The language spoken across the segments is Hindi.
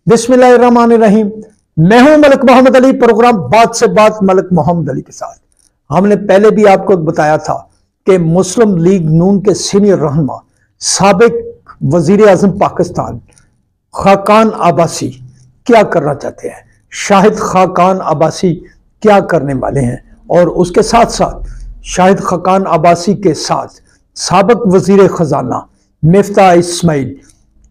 बिस्मिल्लाहिर्रहमानिर्रहीम। मैं हूं मलिक मोहम्मद अली। प्रोग्राम बात से बात मलिक मोहम्मद अली के साथ। हमने पहले भी आपको बताया था कि मुस्लिम लीग नून के सीनियर रहनुमा साबिक वजीर आजम पाकिस्तान खाकान अब्बासी क्या करना चाहते हैं, शाहिद खाकान अब्बासी क्या करने वाले हैं, और उसके साथ साथ शाहिद खाकान अब्बासी के साथ साबिक वजीर खजाना मिफ्ता इस्माइल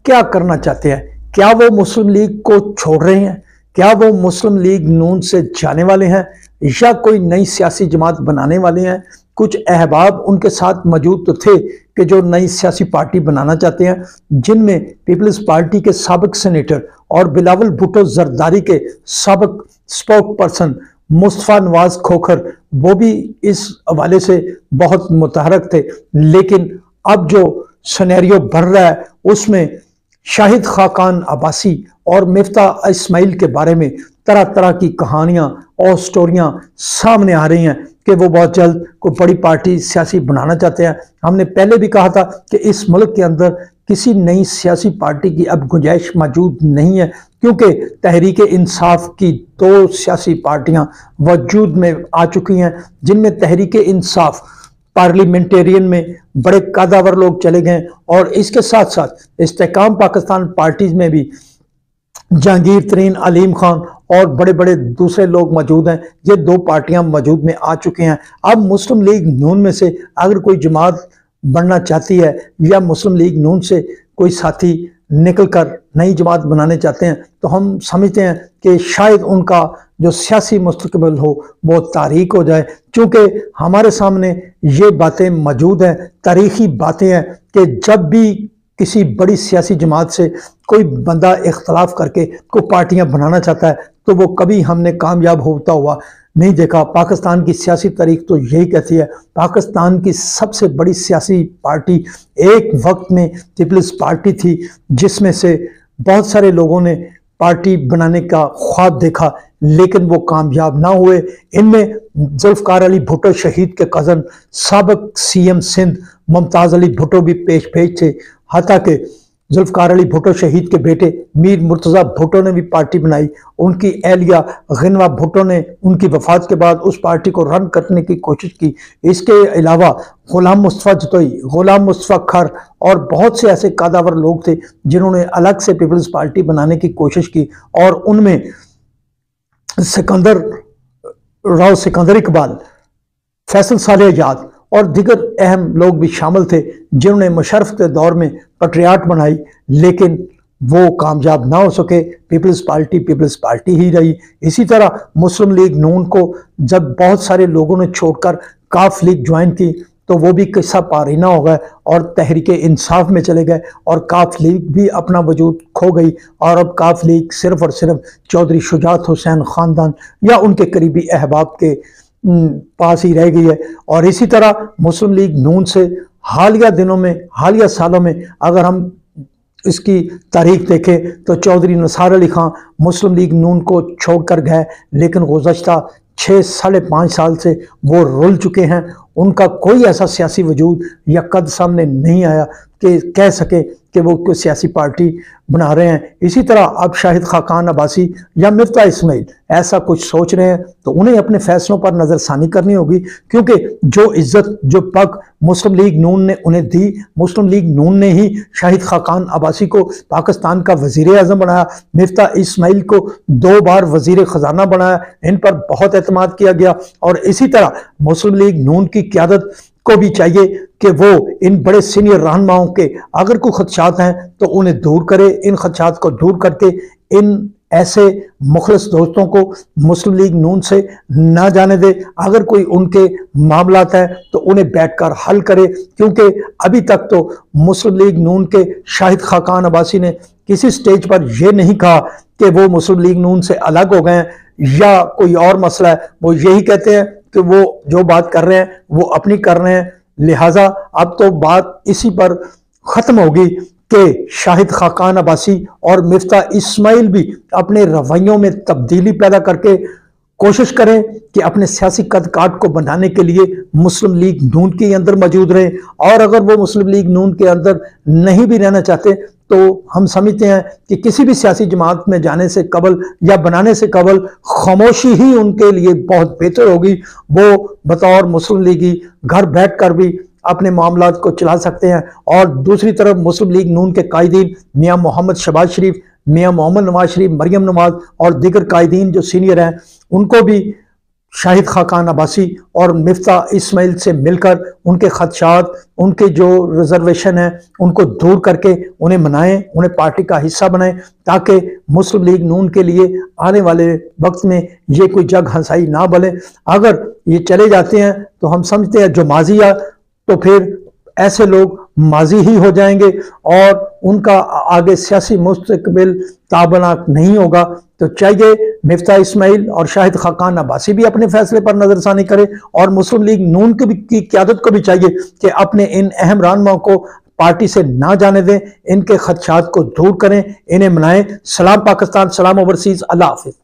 क्या करना चाहते हैं। क्या वो मुस्लिम लीग को छोड़ रहे हैं, क्या वो मुस्लिम लीग नून से जाने वाले हैं, या कोई नई सियासी जमात बनाने वाले हैं। कुछ अहबाब उनके साथ मौजूद तो थे कि जो नई सियासी पार्टी बनाना चाहते हैं, जिनमें पीपल्स पार्टी के साबिक सेनेटर और बिलावल भुट्टो जरदारी के साबिक स्पोक पर्सन मुस्तफ़ा नवाज खोखर वो भी इस हवाले से बहुत मुतहरक थे। लेकिन अब जो सिनेरियो बढ़ रहा है उसमें शाहिद खाकान अब्बासी और मिफ्ता इस्माइल के बारे में तरह तरह की कहानियां और स्टोरियां सामने आ रही हैं कि वो बहुत जल्द कोई बड़ी पार्टी सियासी बनाना चाहते हैं। हमने पहले भी कहा था कि इस मुल्क के अंदर किसी नई सियासी पार्टी की अब गुंजाइश मौजूद नहीं है, क्योंकि तहरीक इंसाफ की दो सियासी पार्टियां वजूद में आ चुकी हैं, जिनमें तहरीक इंसाफ पार्लियामेंटेरियन में बड़े कदावर लोग चले गए, और इसके साथ साथ इस्तेकाम पाकिस्तान पार्टीज में भी जहांगीर तरीन, अलीम खान और बड़े बड़े दूसरे लोग मौजूद हैं। ये दो पार्टियां मौजूद में आ चुके हैं। अब मुस्लिम लीग नून में से अगर कोई जमात बनना चाहती है या मुस्लिम लीग नून से कोई साथी निकलकर नई जमात बनाने चाहते हैं, तो हम समझते हैं कि शायद उनका जो सियासी मुस्तकबिल हो वो तारीक हो जाए, क्योंकि हमारे सामने ये बातें मौजूद हैं, तारीखी बातें हैं कि जब भी किसी बड़ी सियासी जमात से कोई बंदा इख्तलाफ करके कोई पार्टियां बनाना चाहता है तो वो कभी हमने कामयाब होता हुआ नहीं देखा। पाकिस्तान की सियासी तारीख तो यही कहती है। पाकिस्तान की सबसे बड़ी सियासी पार्टी एक वक्त में पीपल्स पार्टी थी, जिसमें से बहुत सारे लोगों ने पार्टी बनाने का ख्वाब देखा लेकिन वो कामयाब ना हुए। इनमें जुल्फ़िकार अली भुट्टो शहीद के कज़न साबिक सीएम सिंध मुमताज़ अली भुट्टो भी पेश थे। हत्ता कि जुल्फ़िकार अली भुट्टो शहीद के बेटे मीर मुर्तज़ा भुट्टो ने भी पार्टी बनाई। उनकी एहलिया गिनवा भुट्टो ने उनकी वफात के बाद उस पार्टी को रन करने की कोशिश की। इसके अलावा गुलाम मुस्तफ़ा जतोई, गुलाम मुस्तफ़ा खर और बहुत से ऐसे कदावर लोग थे जिन्होंने अलग से पीपल्स पार्टी बनाने की कोशिश की, और उनमें सिकंदर इकबाल, फैसल सालेह आजाद और दीगर अहम लोग भी शामिल थे, जिन्होंने मुशर्रफ के दौर में पट्रियाट बनाई, लेकिन वो कामयाब ना हो सके। पीपल्स पार्टी ही रही। इसी तरह मुस्लिम लीग नून को जब बहुत सारे लोगों ने छोड़कर काफ लीग ज्वाइन की तो वो भी किस्सा पारीना हो गए और तहरीक इंसाफ में चले गए, और काफ लीग भी अपना वजूद खो गई, और अब काफ लीग सिर्फ और सिर्फ चौधरी शुजात हुसैन ख़ानदान या उनके करीबी अहबाब के पास ही रह गई है। और इसी तरह मुस्लिम लीग नून से हालिया सालों में अगर हम इसकी तारीख देखें तो चौधरी निसार अली खां मुस्लिम लीग नून को छोड़कर गए, लेकिन गुज़श्ता 6-5.5 साल से वो रुल चुके हैं। उनका कोई ऐसा सियासी वजूद या कद सामने नहीं आया कि कह सके कि वो कोई सियासी पार्टी बना रहे हैं। इसी तरह अब शाहिद खाकान अब्बासी या मिफ्ता इस्माइल ऐसा कुछ सोच रहे हैं तो उन्हें अपने फैसलों पर नज़रसानी करनी होगी, क्योंकि जो इज्जत जो पग मुस्लिम लीग नून ने उन्हें दी, मुस्लिम लीग नून ने ही शाहिद खाकान अब्बासी को पाकिस्तान का वजीर आज़म बनाया, मिफ्ता इस्माइल को 2 बार वजीर ख़जाना बनाया, इन पर बहुत एतमाद किया गया। और इसी तरह मुस्लिम लीग नून की क़यादत को भी चाहिए कि वो इन बड़े सीनियर रहनुमाओं के अगर कोई खदशात हैं तो उन्हें दूर करे, इन खदशात को दूर करके इन ऐसे मुखलिस दोस्तों को मुस्लिम लीग नून से ना जाने दे। अगर कोई उनके मामलात हैं तो उन्हें बैठकर हल करे, क्योंकि अभी तक तो मुस्लिम लीग नून के शाहिद खाकान अब्बासी ने किसी स्टेज पर यह नहीं कहा कि वो मुस्लिम लीग नून से अलग हो गए हैं या कोई और मसला है। वो यही कहते हैं कि वो जो बात कर रहे हैं वो अपनी कर रहे हैं, लिहाजा अब तो बात इसी पर ख़त्म होगी कि शाहिद खाकान अब्बासी और मिफ्ता इस्माइल भी अपने रवैयों में तब्दीली पैदा करके कोशिश करें कि अपने सियासी कद काठ को बनाने के लिए मुस्लिम लीग नून के अंदर मौजूद रहें, और अगर वो मुस्लिम लीग नून के अंदर नहीं भी रहना चाहते तो हम समझते हैं कि किसी भी सियासी जमात में जाने से कबल या बनाने से कबल खामोशी ही उनके लिए बहुत बेहतर होगी। वो बतौर मुस्लिम लीगी घर बैठकर भी अपने मामलात को चला सकते हैं। और दूसरी तरफ मुस्लिम लीग नून के कायदीन मियाँ मोहम्मद शहबाज शरीफ, मियाँ मोहम्मद नवाज शरीफ, मरियम नवाज और दीगर कायदीन जो सीनियर हैं, उनको भी शाहिद खाकान अब्बासी और मिफ्ताह इस्माइल से मिलकर उनके खदशात, उनके जो रिजर्वेशन है उनको दूर करके उन्हें मनाएं, उन्हें पार्टी का हिस्सा बनाएं, ताकि मुस्लिम लीग नून के लिए आने वाले वक्त में ये कोई जग हंसाई ना बने। अगर ये चले जाते हैं तो हम समझते हैं जो माजिया, तो फिर ऐसे लोग माजी ही हो जाएंगे और उनका आगे सियासी मुस्तकबिल ताबनाक नहीं होगा। तो चाहिए मिफ्ताह इस्माइल और शाहिद खाकान अब्बासी भी अपने फैसले पर नजरसानी करें, और मुस्लिम लीग नून की क़यादत को भी चाहिए कि अपने इन अहम रहनुमाओं को पार्टी से ना जाने दें, इनके खदशात को दूर करें, इन्हें मनाएं। सलाम पाकिस्तान, सलाम ओवरसीज, अल्लाह हाफिज।